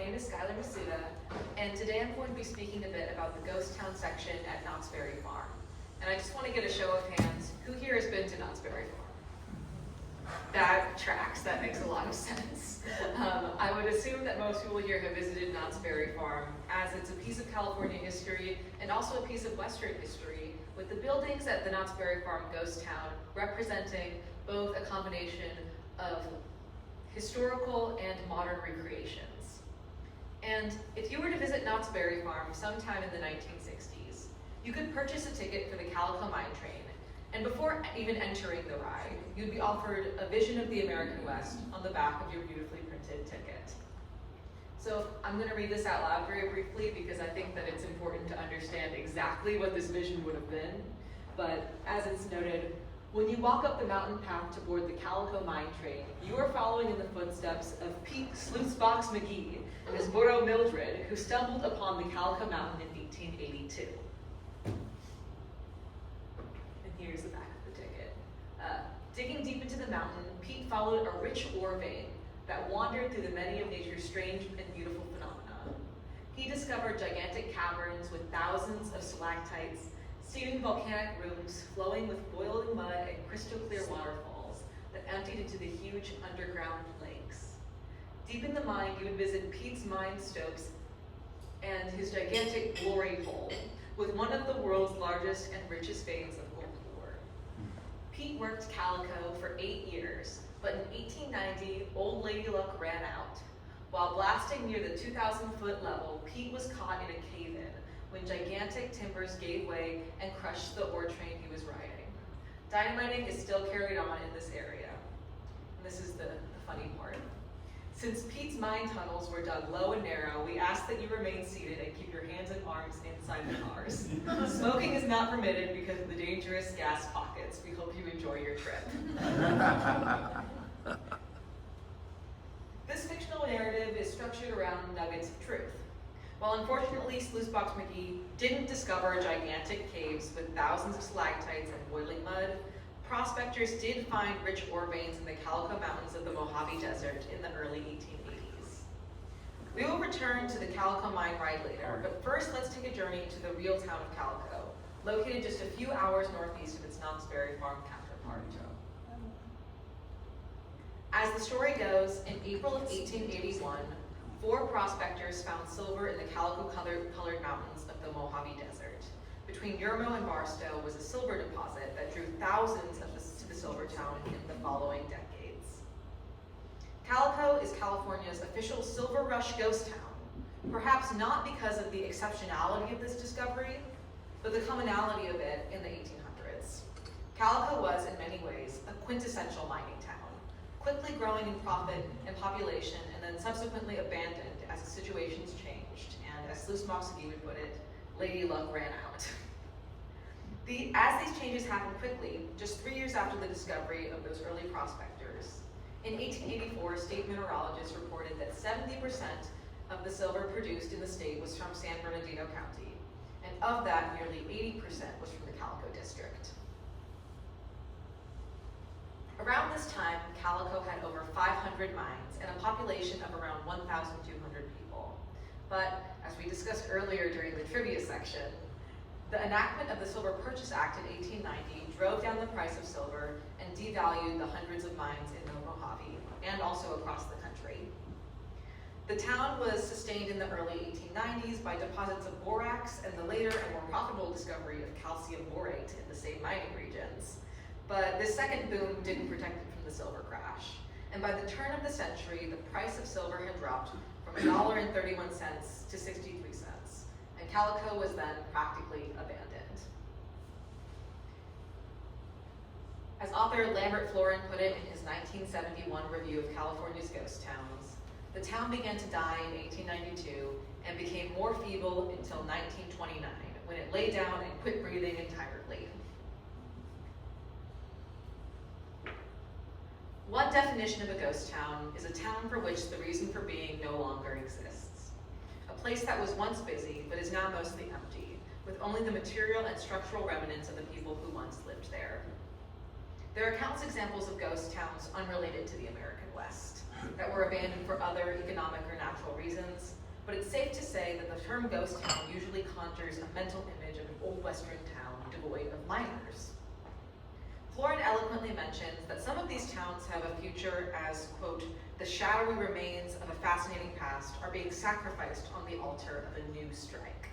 name is Skylar Masuda, and today I'm going to be speaking a bit about the ghost town section at Knott's Berry Farm. And I just want to get a show of hands. Who here has been to Knott's Berry Farm? That tracks. That makes a lot of sense. I would assume that most people here have visited Knott's Berry Farm, as it's a piece of California history and also a piece of Western history, with the buildings at the Knott's Berry Farm ghost town representing both a combination of historical and modern recreations. And if you were to visit Knott's Berry Farm sometime in the 1960s, you could purchase a ticket for the Calico mine train, and before even entering the ride, you'd be offered a vision of the American West on the back of your beautifully printed ticket. So I'm going to read this out loud very briefly because I think that it's important to understand exactly what this vision would have been. But as it's noted, when you walk up the mountain path to board the Calico mine train, you are following in the footsteps of Pete Sluicebox McGee and his widow Mildred, who stumbled upon the Calico mountain in 1882. And here's the back of the ticket. Digging deep into the mountain, Pete followed a rich ore vein that wandered through the many of nature's strange and beautiful phenomena. He discovered gigantic caverns with thousands of stalactites, steaming volcanic rooms flowing with boiling mud and crystal clear waterfalls that emptied into the huge underground lakes. Deep in the mine, you would visit Pete's mine stopes and his gigantic glory hole, with one of the world's largest and richest veins of gold ore. Pete worked Calico for 8 years, but in 1890, Old Lady Luck ran out. While blasting near the 2,000-foot level, Pete was caught in a cave-in when gigantic timbers gave way and crushed the ore train he was riding. Dynamiting is still carried on in this area. And this is the funny part. Since Pete's mine tunnels were dug low and narrow, we ask that you remain seated and keep your hands and arms inside the cars. Smoking is not permitted because of the dangerous gas pockets. We hope you enjoy your trip. This fictional narrative is structured around nuggets of truth. While unfortunately Sluicebox McGee didn't discover gigantic caves with thousands of stalactites and boiling mud, prospectors did find rich ore veins in the Calico Mountains of the Mojave Desert in the early 1880s. We will return to the Calico mine ride later, but first let's take a journey to the real town of Calico, located just a few hours northeast of its Knott's Berry Farm counterpart. As the story goes, in April of 1881, 4 prospectors found silver in the calico-colored mountains of the Mojave Desert. Between Yermo and Barstow was a silver deposit that drew thousands to the silver town in the following decades. Calico is California's official silver rush ghost town, perhaps not because of the exceptionality of this discovery, but the commonality of it in the 1800s. Calico was, in many ways, a quintessential mining town, quickly growing in profit and population, and then subsequently abandoned as the situations changed, and as Sluicebox McGee would put it, Lady Luck ran out. As these changes happened quickly, just 3 years after the discovery of those early prospectors, in 1884, state mineralogists reported that 70% of the silver produced in the state was from San Bernardino County, and of that, nearly 80% was from the Calico district. Around this time, Calico had over 500 mines and a population of around 1,200 people. But, as we discussed earlier during the trivia section, the enactment of the Silver Purchase Act in 1890 drove down the price of silver and devalued the hundreds of mines in the Mojave, and also across the country. The town was sustained in the early 1890s by deposits of borax and the later and more profitable discovery of calcium borate in the same mining regions. But this second boom didn't protect it from the silver crash. And by the turn of the century, the price of silver had dropped from $1.31 to 63 cents. And Calico was then practically abandoned. As author Lambert Florin put it in his 1971 review of California's ghost towns, the town began to die in 1892 and became more feeble until 1929, when it lay down and quit breathing entirely. One definition of a ghost town is a town for which the reason for being no longer exists. A place that was once busy, but is now mostly empty, with only the material and structural remnants of the people who once lived there. There are countless examples of ghost towns unrelated to the American West that were abandoned for other economic or natural reasons, but it's safe to say that the term ghost town usually conjures a mental image of an old Western town devoid of miners. Florin eloquently mentions that some of these towns have a future as, quote, the shadowy remains of a fascinating past are being sacrificed on the altar of a new strike.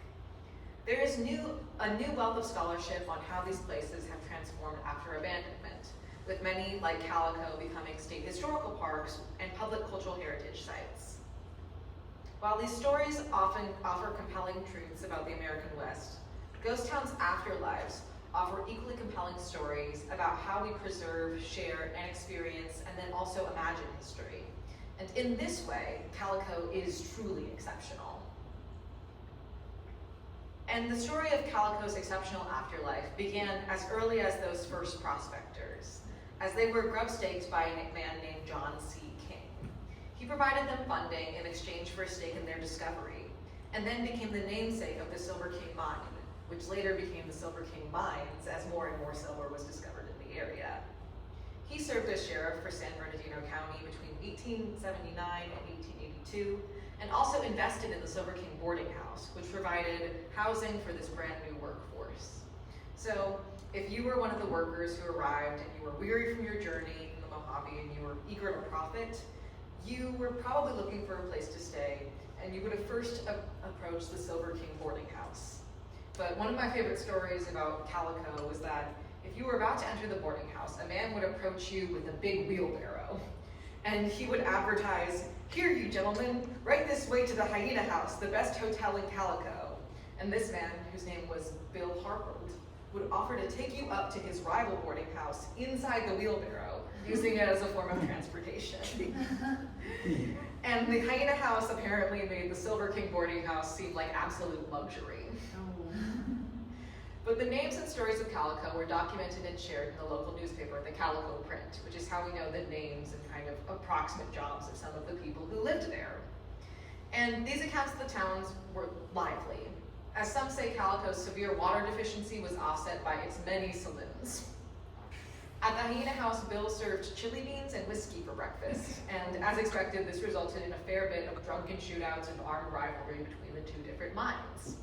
There is a new wealth of scholarship on how these places have transformed after abandonment, with many, like Calico, becoming state historical parks and public cultural heritage sites. While these stories often offer compelling truths about the American West, ghost towns' afterlives offer equally compelling stories about how we preserve, share, and experience, and then also imagine history. And in this way, Calico is truly exceptional. And the story of Calico's exceptional afterlife began as early as those first prospectors, as they were grub-staked by a man named John C. King. He provided them funding in exchange for a stake in their discovery, and then became the namesake of the Silver King Mine, which later became the Silver King Mines as more and more silver was discovered in the area. He served as sheriff for San Bernardino County between 1879 and 1882, and also invested in the Silver King boarding house, which provided housing for this brand new workforce. So if you were one of the workers who arrived and you were weary from your journey in the Mojave and you were eager to profit, you were probably looking for a place to stay, and you would have first approached the Silver King boarding house. But one of my favorite stories about Calico was that if you were about to enter the boarding house, a man would approach you with a big wheelbarrow, and he would advertise, "Here, you gentlemen, right this way to the Hyena House, the best hotel in Calico." And this man, whose name was Bill Harpold, would offer to take you up to his rival boarding house inside the wheelbarrow, using it as a form of transportation. And the Hyena House apparently made the Silver King boarding house seem like absolute luxury. But the names and stories of Calico were documented and shared in the local newspaper, the Calico Print, which is how we know the names and kind of approximate jobs of some of the people who lived there. And these accounts of the towns were lively. As some say, Calico's severe water deficiency was offset by its many saloons. At the Hyena House, Bill served chili beans and whiskey for breakfast, and as expected, this resulted in a fair bit of drunken shootouts and armed rivalry between the two different mines.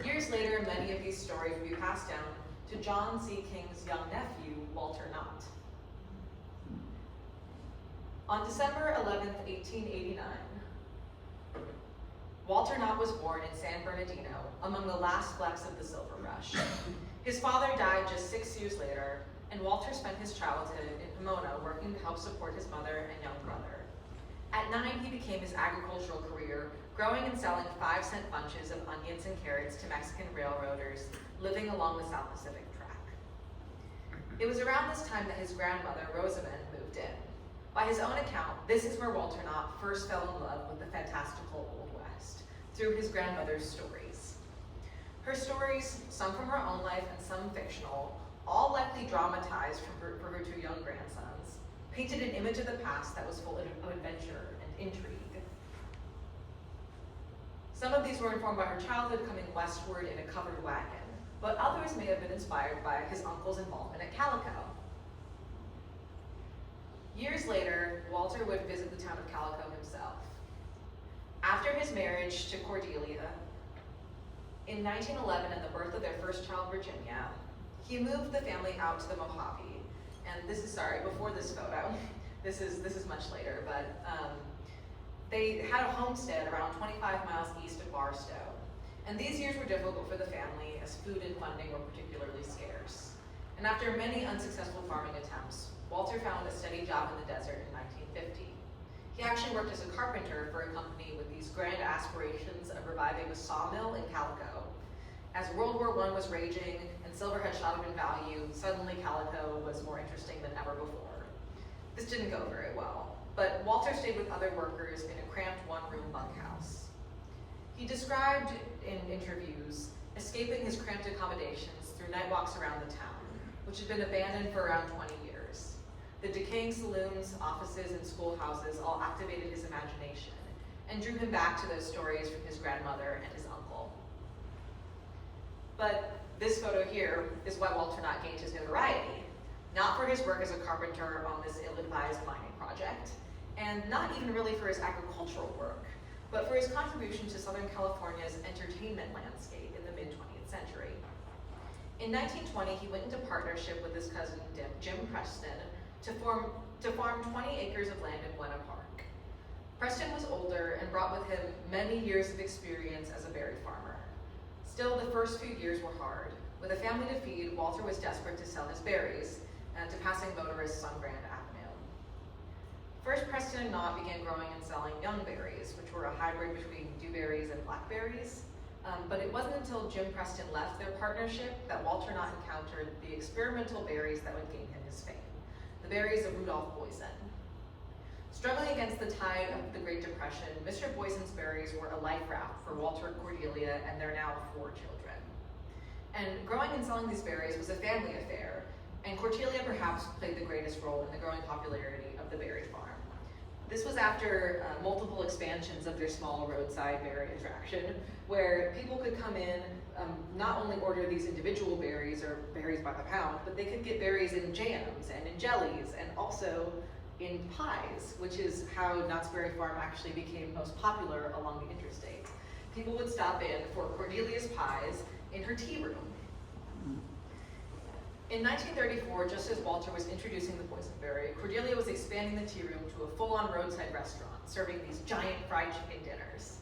Years later, many of these stories would be passed down to John C. King's young nephew, Walter Knott. On December 11th, 1889, Walter Knott was born in San Bernardino, among the last flecks of the silver rush. His father died just 6 years later, and Walter spent his childhood in Pomona working to help support his mother and young brother. At 9, he began his agricultural career, growing and selling 5-cent bunches of onions and carrots to Mexican railroaders living along the South Pacific track. It was around this time that his grandmother, Rosamond, moved in. By his own account, this is where Walter Knott first fell in love with the fantastical Old West, through his grandmother's stories. Her stories, some from her own life and some fictional, all likely dramatized for her 2 young grandsons, painted an image of the past that was full of adventure and intrigue. Some of these were informed by her childhood coming westward in a covered wagon, but others may have been inspired by his uncle's involvement at Calico. Years later, Walter would visit the town of Calico himself. After his marriage to Cordelia, in 1911, at the birth of their first child, Virginia, he moved the family out to the Mojave. And this is, sorry, before this photo, this is much later, but they had a homestead around 25 miles east of Barstow. And these years were difficult for the family as food and funding were particularly scarce. And after many unsuccessful farming attempts, Walter found a steady job in the desert in 1950. He actually worked as a carpenter for a company with these grand aspirations of reviving a sawmill in Calico. As World War I was raging and silver had shot up in value, suddenly Calico was more interesting than ever before. This didn't go very well, but Walter stayed with other workers in a cramped one-room bunkhouse. He described in interviews escaping his cramped accommodations through night walks around the town, which had been abandoned for around 20 years. The decaying saloons, offices, and schoolhouses all activated his imagination and drew him back to those stories from his grandmother and his uncle. But this photo here is why Walter Knott gained his notoriety. his work as a carpenter on this ill-advised mining project, and not even really for his agricultural work, but for his contribution to Southern California's entertainment landscape in the mid-20th century. In 1920, he went into partnership with his cousin Jim Preston to farm 20 acres of land in Buena Park. Preston was older and brought with him many years of experience as a berry farmer. Still, the first few years were hard. With a family to feed, Walter was desperate to sell his berries to passing motorists on Grand Avenue. First, Preston and Knott began growing and selling young berries, which were a hybrid between dewberries and blackberries. But it wasn't until Jim Preston left their partnership that Walter Knott encountered the experimental berries that would gain him his fame, the berries of Rudolph Boysen. Struggling against the tide of the Great Depression, Mr. Boysen's berries were a life raft for Walter and Cordelia and their now 4 children. And growing and selling these berries was a family affair, and Cordelia perhaps played the greatest role in the growing popularity of the berry farm. This was after multiple expansions of their small roadside berry attraction, where people could come in, not only order these individual berries or berries by the pound, but they could get berries in jams and in jellies and also in pies, which is how Knott's Berry Farm actually became most popular along the interstate. People would stop in for Cordelia's pies in her tea room. In 1934, just as Walter was introducing the boysenberry, Cordelia was expanding the tea room to a full-on roadside restaurant, serving these giant fried chicken dinners.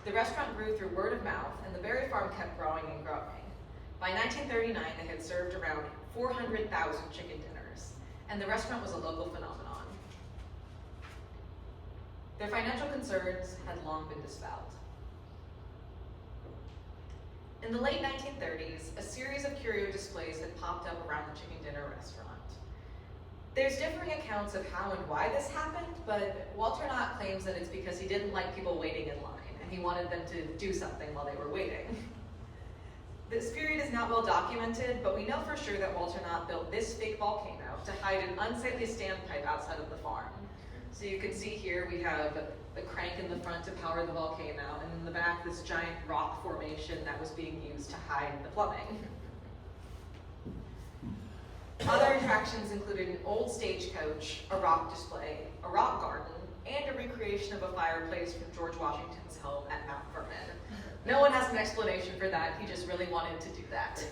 The restaurant grew through word of mouth, and the berry farm kept growing and growing. By 1939, they had served around 400,000 chicken dinners, and the restaurant was a local phenomenon. Their financial concerns had long been dispelled. In the late 1930s, a series of curio displays had popped up around the chicken dinner restaurant. There's differing accounts of how and why this happened, but Walter Knott claims that it's because he didn't like people waiting in line, and he wanted them to do something while they were waiting. This period is not well documented, but we know for sure that Walter Knott built this fake volcano to hide an unsightly standpipe outside of the farm. So you can see here we have the crank in the front to power the volcano, and in the back this giant rock formation that was being used to hide the plumbing. Other attractions included an old stagecoach, a rock display, a rock garden, and a recreation of a fireplace from George Washington's home at Mount Vernon. No one has an explanation for that, he just really wanted to do that.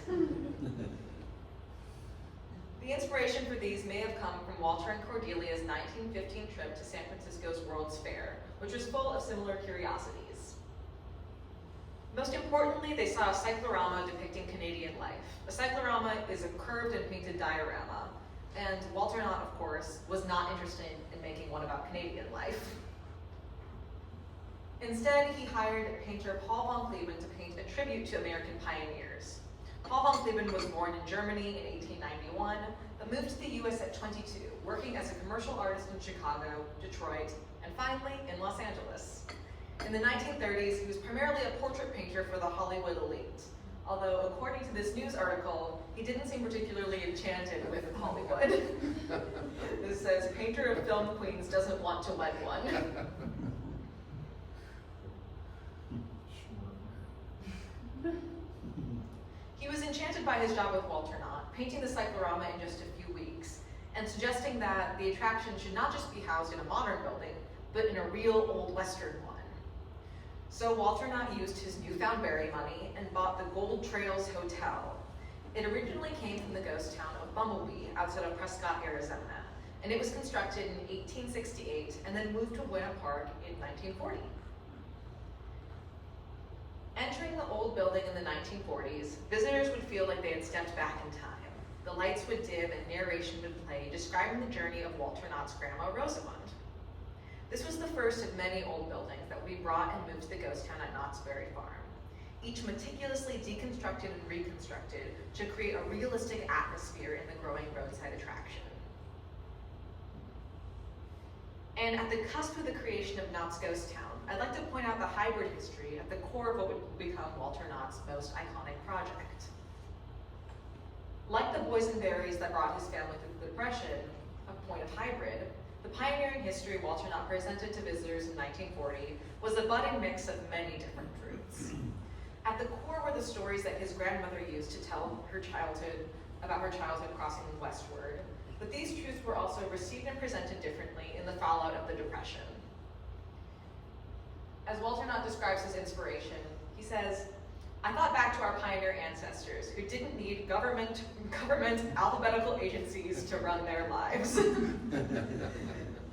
The inspiration for these may have come from Walter and Cordelia's 1915 trip to San Francisco's World's Fair, which was full of similar curiosities. Most importantly, they saw a cyclorama depicting Canadian life. A cyclorama is a curved and painted diorama, and Walter Knott, of course, was not interested in making one about Canadian life. Instead, he hired painter Paul von Kleban to paint a tribute to American pioneers. Paul von Kleban was born in Germany in 1891, but moved to the US at 22, working as a commercial artist in Chicago, Detroit, and finally in Los Angeles. In the 1930s, he was primarily a portrait painter for the Hollywood elite, although according to this news article, he didn't seem particularly enchanted with Hollywood. This says, painter of film queens doesn't want to wed one. He was enchanted by his job with Walter Knott, painting the cyclorama in just a few weeks, and suggesting that the attraction should not just be housed in a modern building, but in a real old Western one. So Walter Knott used his newfound berry money and bought the Gold Trails Hotel. It originally came from the ghost town of Bumblebee, outside of Prescott, Arizona, and it was constructed in 1868 and then moved to Buena Park in 1940. Entering the old building in the 1940s, visitors would feel like they had stepped back in time. The lights would dim and narration would play, describing the journey of Walter Knott's grandma, Rosamund. This was the first of many old buildings that would be brought and moved to the ghost town at Knott's Berry Farm, each meticulously deconstructed and reconstructed to create a realistic atmosphere in the growing roadside attraction. And at the cusp of the creation of Knott's Ghost Town, I'd like to point out the hybrid history at the core of what would become Walter Knott's most iconic project. Like the boysenberries that brought his family through the Depression, a point of hybrid, the pioneering history Walter Knott presented to visitors in 1940 was a budding mix of many different fruits. At the core were the stories that his grandmother used to tell her childhood, about her childhood crossing westward, but these truths were also received and presented differently in the fallout of the Depression. As Walter Knott describes his inspiration, he says, "I thought back to our pioneer ancestors who didn't need government alphabetical agencies to run their lives."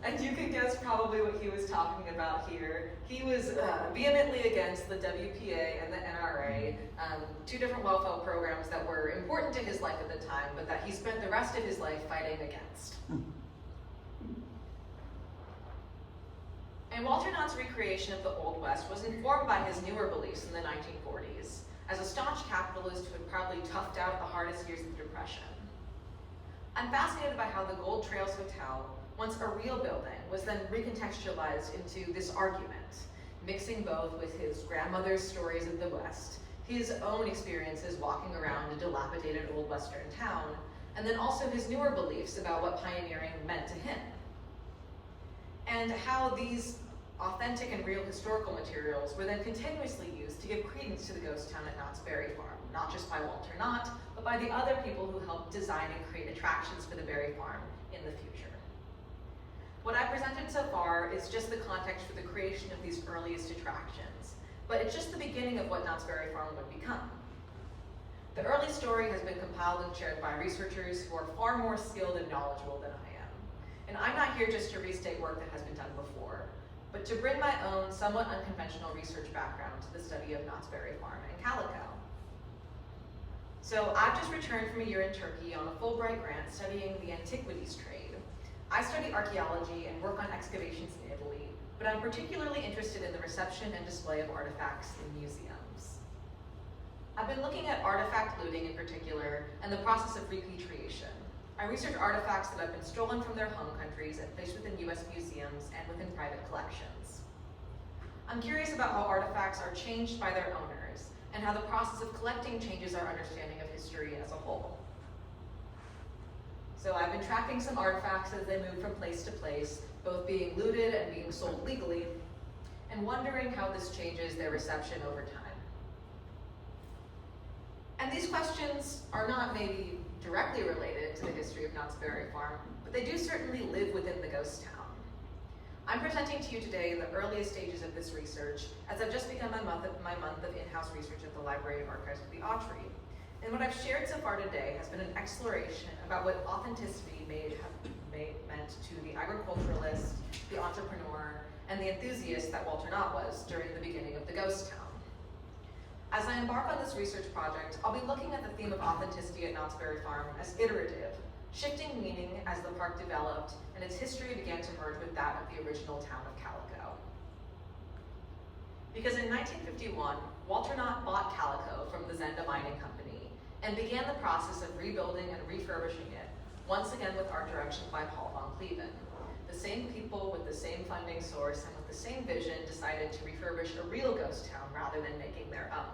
And you can guess probably what he was talking about here. He was vehemently against the WPA and the NRA, two different welfare programs that were important to his life at the time, but that he spent the rest of his life fighting against. And Walter Knott's recreation of the Old West was informed by his newer beliefs in the 1940s, as a staunch capitalist who had proudly toughed out the hardest years of the Depression. I'm fascinated by how the Gold Trails Hotel, once a real building, was then recontextualized into this argument, mixing both with his grandmother's stories of the West, his own experiences walking around a dilapidated old Western town, and then also his newer beliefs about what pioneering meant to him. And how these authentic and real historical materials were then continuously used to give credence to the ghost town at Knott's Berry Farm, not just by Walter Knott, but by the other people who helped design and create attractions for the Berry Farm in the future. What I presented so far is just the context for the creation of these earliest attractions, but it's just the beginning of what Knott's Berry Farm would become. The early story has been compiled and shared by researchers who are far more skilled and knowledgeable than I am. And I'm not here just to restate work that has been done before, but to bring my own somewhat unconventional research background to the study of Knott's Berry Farm and Calico. So I've just returned from a year in Turkey on a Fulbright grant studying the antiquities trade. I study archaeology and work on excavations in Italy, but I'm particularly interested in the reception and display of artifacts in museums. I've been looking at artifact looting in particular and the process of repatriation. I research artifacts that have been stolen from their home countries and placed within US museums and within private collections. I'm curious about how artifacts are changed by their owners and how the process of collecting changes our understanding of history as a whole. So I've been tracking some artifacts as they move from place to place, both being looted and being sold legally, and wondering how this changes their reception over time. And these questions are not maybe directly related to the history of Knott's Berry Farm, but they do certainly live within the ghost town. I'm presenting to you today the earliest stages of this research, as I've just begun my month of in-house research at the Library of Archives of the Autry. And what I've shared so far today has been an exploration about what authenticity meant to the agriculturalist, the entrepreneur, and the enthusiast that Walter Knott was during the beginning of the ghost town. As I embark on this research project, I'll be looking at the theme of authenticity at Knott's Berry Farm as iterative, shifting meaning as the park developed and its history began to merge with that of the original town of Calico. Because in 1951, Walter Knott bought Calico from the Zenda Mining Company and began the process of rebuilding and refurbishing it, once again with art direction by Paul von Cleven. The same people with the same funding source and with the same vision decided to refurbish a real ghost town rather than making their own.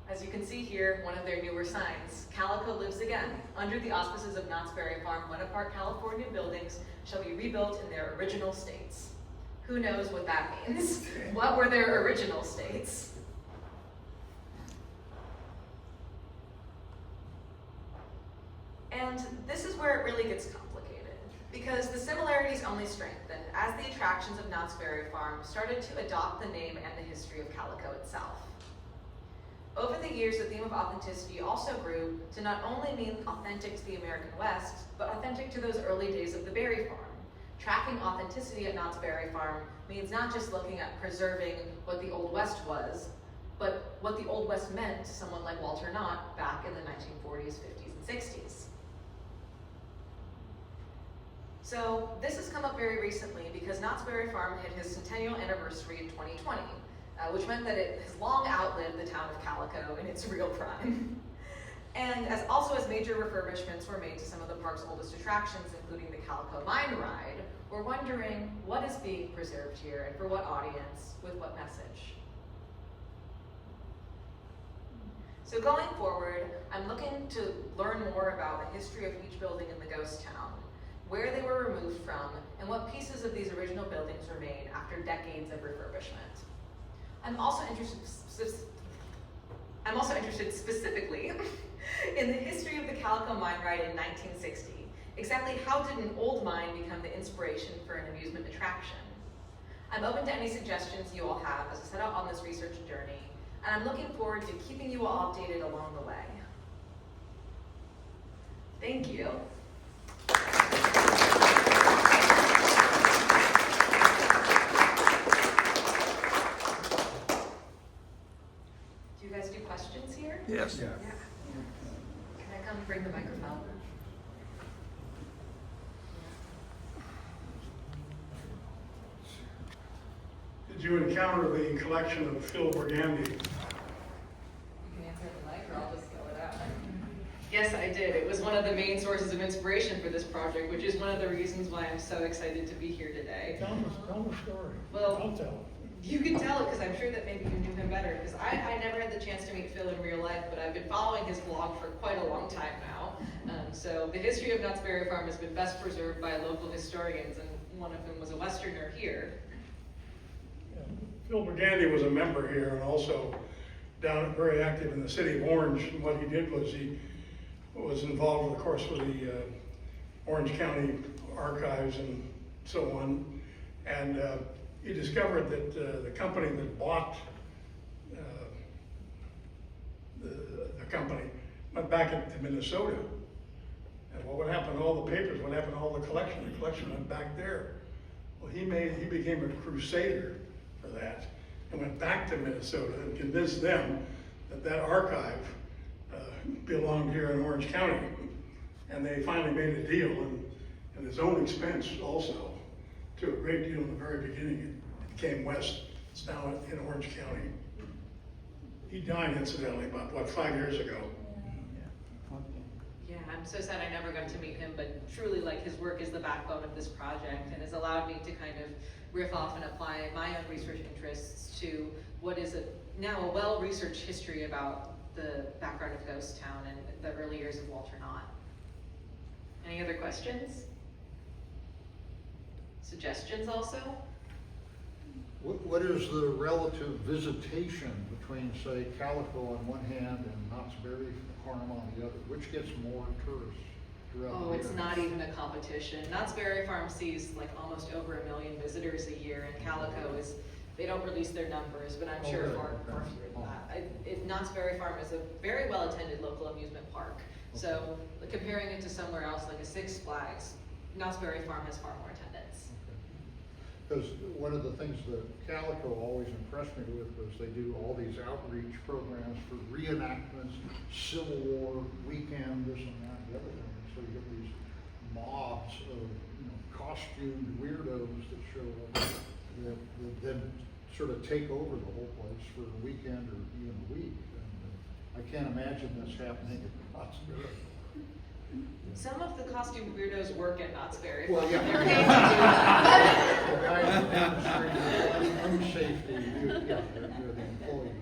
As you can see here, one of their newer signs, Calico lives again. Under the auspices of Knott's Berry Farm, Buenaparte, California buildings shall be rebuilt in their original states. Who knows what that means? What were their original states? And this is where it really gets complicated, because the similarities only strengthened as the attractions of Knott's Berry Farm started to adopt the name and the history of Calico itself. Over the years, the theme of authenticity also grew to not only mean authentic to the American West, but authentic to those early days of the Berry Farm. Tracking authenticity at Knott's Berry Farm means not just looking at preserving what the Old West was, but what the Old West meant to someone like Walter Knott back in the 1940s, 50s, and 60s. So this has come up very recently because Knott's Berry Farm hit his centennial anniversary in 2020, which meant that it has long outlived the town of Calico in its real prime. And as major refurbishments were made to some of the park's oldest attractions, including the Calico Mine Ride, we're wondering what is being preserved here and for what audience, with what message. So going forward, I'm looking to learn more about the history of each building in the ghost town, where they were removed from, and what pieces of these original buildings were made after decades of refurbishment. I'm also interested I'm also interested specifically in the history of the Calico mine ride in 1960. Exactly how did an old mine become the inspiration for an amusement attraction? I'm open to any suggestions you all have as I set out on this research journey, and I'm looking forward to keeping you all updated along the way. Thank you. Do you guys do questions here? Yes. Yeah. Can I come bring the microphone? Did you encounter the collection of Phil Burgandy? You can answer the mic, or I'll just go it out. Yes, I did. It was one of the main sources of inspiration for this project, which is one of the reasons why I'm so excited to be here today. Tell the story. Well, I'll tell it. You can tell it because I'm sure that maybe you knew him better, because I never had the chance to meet Phil in real life, but I've been following his blog for quite a long time now. So the history of Knott's Berry Farm has been best preserved by local historians, and one of them was a Westerner here. Yeah. Phil Burgandy was a member here and also very active in the city of Orange. And what he did was he was involved, of course, with the Orange County archives and so on. And he discovered that the company that bought the company went back to Minnesota. And what would happen to all the papers? What happened to all the collection? The collection went back there. Well, he became a crusader for that and went back to Minnesota and convinced them that that archive belonged here in Orange County. And they finally made a deal, and at his own expense also, to a great deal in the very beginning. It came west. It's now in Orange County. He died, incidentally, about 5 years ago. Yeah, I'm so sad I never got to meet him, but truly, like, his work is the backbone of this project and has allowed me to kind of riff off and apply my own research interests to what is now a well-researched history about the background of Ghost Town and the early years of Walter Knott. Any other questions? Suggestions also? What is the relative visitation between, say, Calico on one hand and Knott's Berry Farm on the other? Which gets more tourists throughout the Oh, year? it's not even a competition. Knott's Berry Farm sees like almost over 1 million visitors a year, and Calico is, they don't release their numbers, but I'm sure really? far Okay. fewer than that. Knott's Berry Farm is a very well-attended local amusement park. So comparing it to somewhere else like a Six Flags, Knott's Berry Farm has far more attendance. Because one of the things that Calico always impressed me with was they do all these outreach programs for reenactments, Civil War weekend, this and that, and the other thing. So you get these mobs of costumed weirdos that show up that then sort of take over the whole place for a weekend or even a week. And I can't imagine this happening at Knott's Berry. Some of the costume weirdos work at Knott's Berry Farm. Well, yeah. They're paid to do that. The guys demonstrating own safety, they're the employees.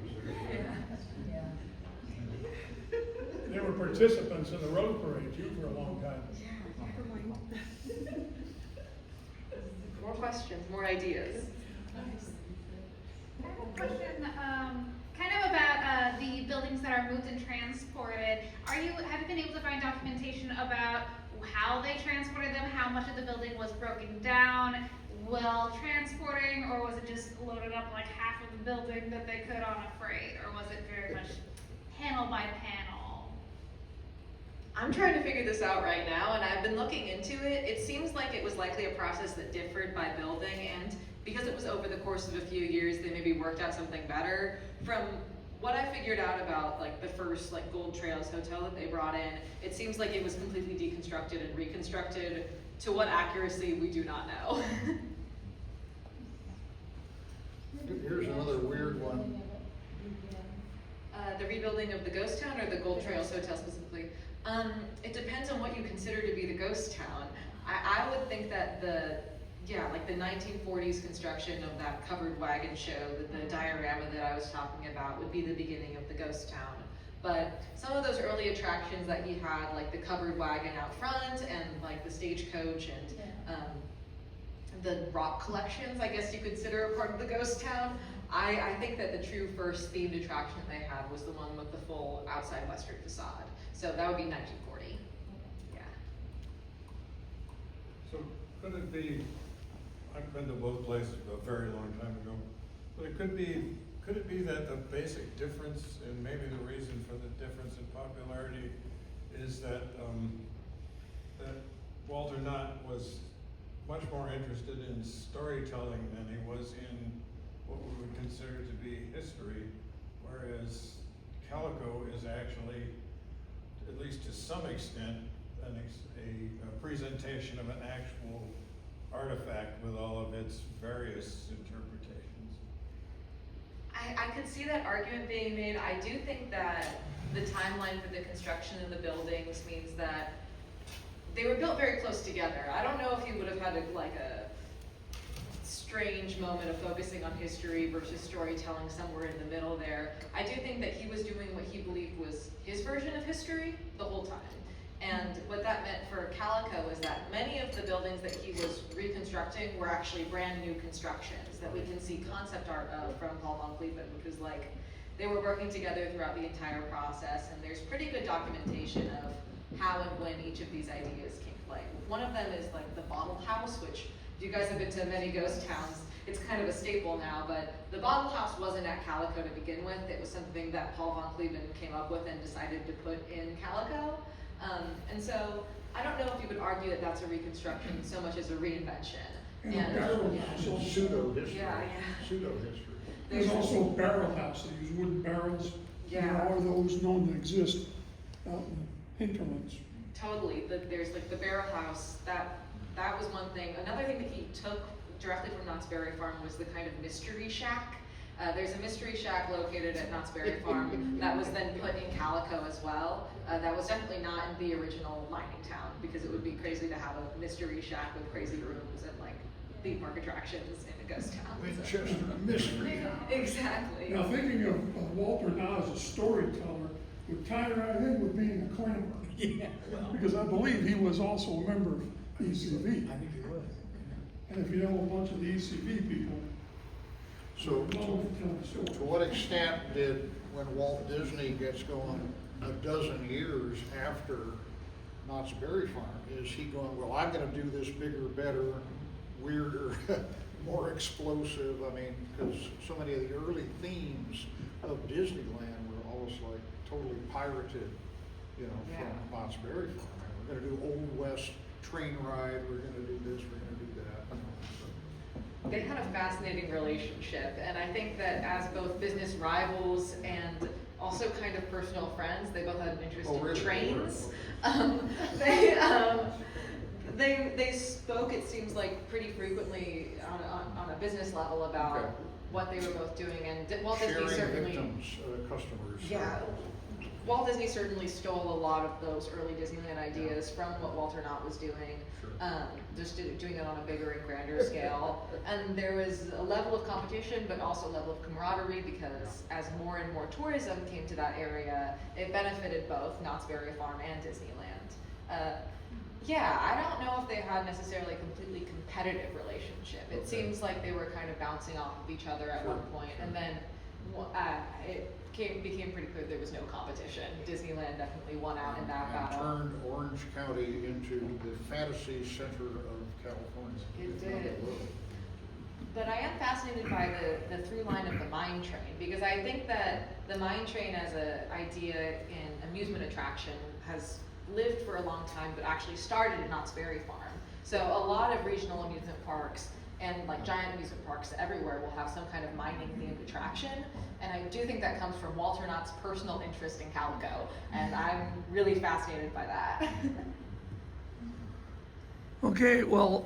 They were participants in the road parade too for a long time. More questions, more ideas. I have a question, kind of about the buildings that are moved and transported. Have you been able to find documentation about how they transported them, how much of the building was broken down while transporting, or was it just loaded up like half of the building that they could on a freight, or was it very much panel by panel? I'm trying to figure this out right now, and I've been looking into it. It seems like it was likely a process that differed by building, and because it was over the course of a few years, they maybe worked out something better. From what I figured out about like the first like Gold Trails hotel that they brought in, it seems like it was completely deconstructed and reconstructed. To what accuracy, we do not know. Here's another weird one. The rebuilding of the ghost town or the Gold Trails hotel specifically? It depends on what you consider to be the ghost town. I would think that like the 1940s construction of that covered wagon show, the diorama that I was talking about, would be the beginning of the ghost town. But some of those early attractions that he had, like the covered wagon out front and like the stagecoach and the rock collections, I guess you consider a part of the ghost town. I think that the true first themed attraction they had was the one with the full outside western facade. So that would be 1940. Yeah. So could it be, I've been to both places a very long time ago, but it could it be that the basic difference, and maybe the reason for the difference in popularity, is that, that Walter Knott was much more interested in storytelling than he was in what we would consider to be history, whereas Calico is actually, at least to some extent, a presentation of an actual artifact with all of its various interpretations. I could see that argument being made. I do think that the timeline for the construction of the buildings means that they were built very close together. I don't know if he would have had like a strange moment of focusing on history versus storytelling somewhere in the middle there. I do think that he was doing what he believed was his version of history the whole time. And what that meant for Calico is that many of the buildings that he was reconstructing were actually brand new constructions that we can see concept art of from Paul von Cleveland, which was like, they were working together throughout the entire process, and there's pretty good documentation of how and when each of these ideas came to light. One of them is like the bottle house, which if you guys have been to many ghost towns, it's kind of a staple now, but the bottle house wasn't at Calico to begin with. It was something that Paul von Cleveland came up with and decided to put in Calico. And so I don't know if you would argue that that's a reconstruction so much as a reinvention. And a barrel house also. Pseudo-history. Yeah. Pseudo-history. There's also a barrel house, they use wooden barrels. Yeah. There are those known to exist out in the hinterlands. Totally. There's like the barrel house. That was one thing. Another thing that he took directly from Knott's Berry Farm was the kind of mystery shack. There's a mystery shack located at Knott's Berry Farm that was then put in Calico as well. That was definitely not in the original mining town, because it would be crazy to have a mystery shack with crazy rooms and like theme park attractions in a ghost town. Winchester mystery. Exactly. Now, thinking of Walter Knott as a storyteller would tie right in with being a climber. Yeah, well, Because I believe he was also a member of ECV. I think it was. And if you know a bunch of the ECV people, So, love to tell the story. to what extent did, when Walt Disney gets going a dozen years after Knott's Berry Farm, is he going, well, I'm gonna do this bigger, better, weirder, more explosive? I mean, because so many of the early themes of Disneyland were almost like totally pirated, you know, Yeah. from Knott's Berry Farm. We're gonna do Old West train ride, we're gonna do this, we're gonna do that. They had a fascinating relationship, and I think that as both business rivals and also kind of personal friends, they both had an interest Oh, in really? trains. They spoke, it seems like, pretty frequently on a business level about Okay. what they were both doing, and Walt Disney Sharing certainly. victims, customers. Yeah. Walt Disney certainly stole a lot of those early Disneyland ideas from what Walter Knott was doing, Sure. just doing it on a bigger and grander scale. And there was a level of competition, but also a level of camaraderie, because as more and more tourism came to that area, it benefited both Knott's Berry Farm and Disneyland. Yeah, I don't know if they had necessarily a completely competitive relationship. It Okay. seems like they were kind of bouncing off of each other at Sure, one point, sure. and then it became pretty clear there was no competition. Disneyland definitely won out in that And battle. turned Orange County into the fantasy center of California. It did. But I am fascinated by the through line of the mine train, because I think that the mine train as an idea in amusement attraction has lived for a long time, but actually started at Knott's Berry Farm. So a lot of regional amusement parks and like giant amusement parks everywhere will have some kind of mining themed attraction. And I do think that comes from Walter Knott's personal interest in Calico, and I'm really fascinated by that. Okay, well,